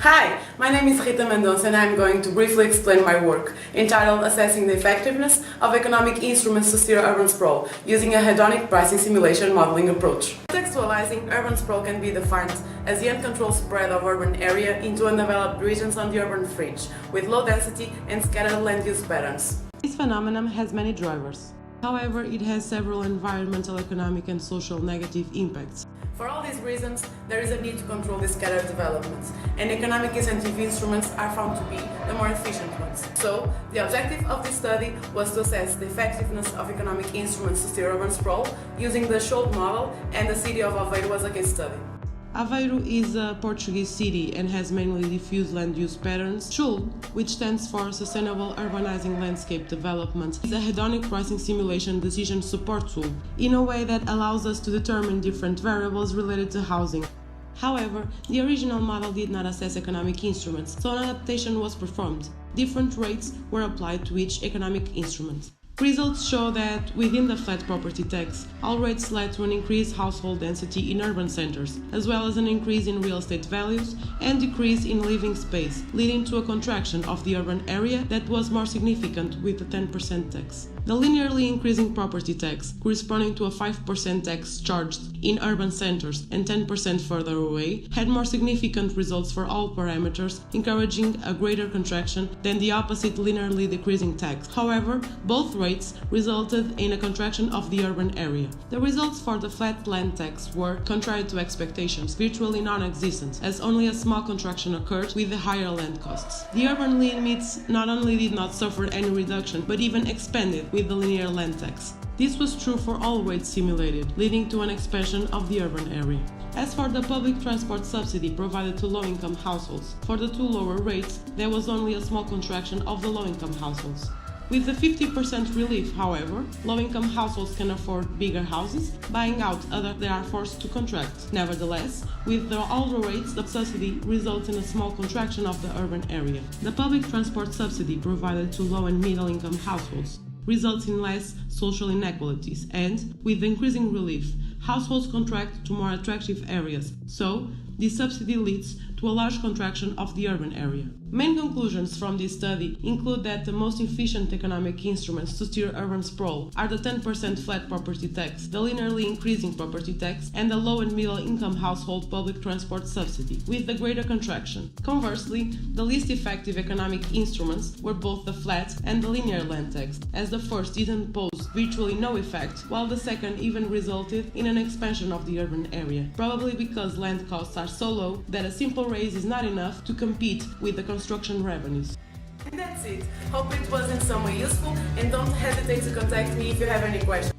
Hi, my name is Rita Mendonça and I'm going to briefly explain my work, entitled Assessing the Effectiveness of Economic Instruments to Steer Urban Sprawl, using a hedonic pricing simulation modeling approach. Contextualizing, urban sprawl can be defined as the uncontrolled spread of urban area into undeveloped regions on the urban fringe, with low density and scattered land use patterns. This phenomenon has many drivers. However, it has several environmental, economic and social negative impacts. For all these reasons, there is a need to control these scattered developments, and economic incentive instruments are found to be the more efficient ones. So, the objective of this study was to assess the effectiveness of economic instruments to steer urban sprawl using the Schultz model and the city of Aveiro as a case study. Aveiro is a Portuguese city and has mainly diffuse land use patterns. Schultz, which stands for Sustainable Urbanizing Landscape Development, is a hedonic pricing simulation decision support tool in a way that allows us to determine different variables related to housing. However, the original model did not assess economic instruments, so an adaptation was performed. Different rates were applied to each economic instrument. Results show that, within the flat property tax, all rates led to an increased household density in urban centers, as well as an increase in real estate values and decrease in living space, leading to a contraction of the urban area that was more significant with the 10% tax. The linearly increasing property tax, corresponding to a 5% tax charged in urban centers and 10% further away, had more significant results for all parameters, encouraging a greater contraction than the opposite linearly decreasing tax. However, both rates resulted in a contraction of the urban area. The results for the flat land tax were, contrary to expectations, virtually non-existent, as only a small contraction occurred with the higher land costs. The urban limits not only did not suffer any reduction, but even expanded with the linear land tax. This was true for all rates simulated, leading to an expansion of the urban area. As for the public transport subsidy provided to low-income households, for the two lower rates, there was only a small contraction of the low-income households. With the 50% relief, however, low-income households can afford bigger houses, buying out others they are forced to contract. Nevertheless, with the older rates, the subsidy results in a small contraction of the urban area. The public transport subsidy provided to low and middle-income households results in less social inequalities, and, with the increasing relief, households contract to more attractive areas, so this subsidy leads to a large contraction of the urban area. Main conclusions from this study include that the most efficient economic instruments to steer urban sprawl are the 10% flat property tax, the linearly increasing property tax, and the low and middle income household public transport subsidy, with the greater contraction. Conversely, the least effective economic instruments were both the flat and the linear land tax, as the first didn't pose virtually no effect, while the second even resulted in an expansion of the urban area, probably because land costs are so low that a simple raise is not enough to compete with the construction revenues. And that's it. Hope it was in some way useful, and don't hesitate to contact me if you have any questions.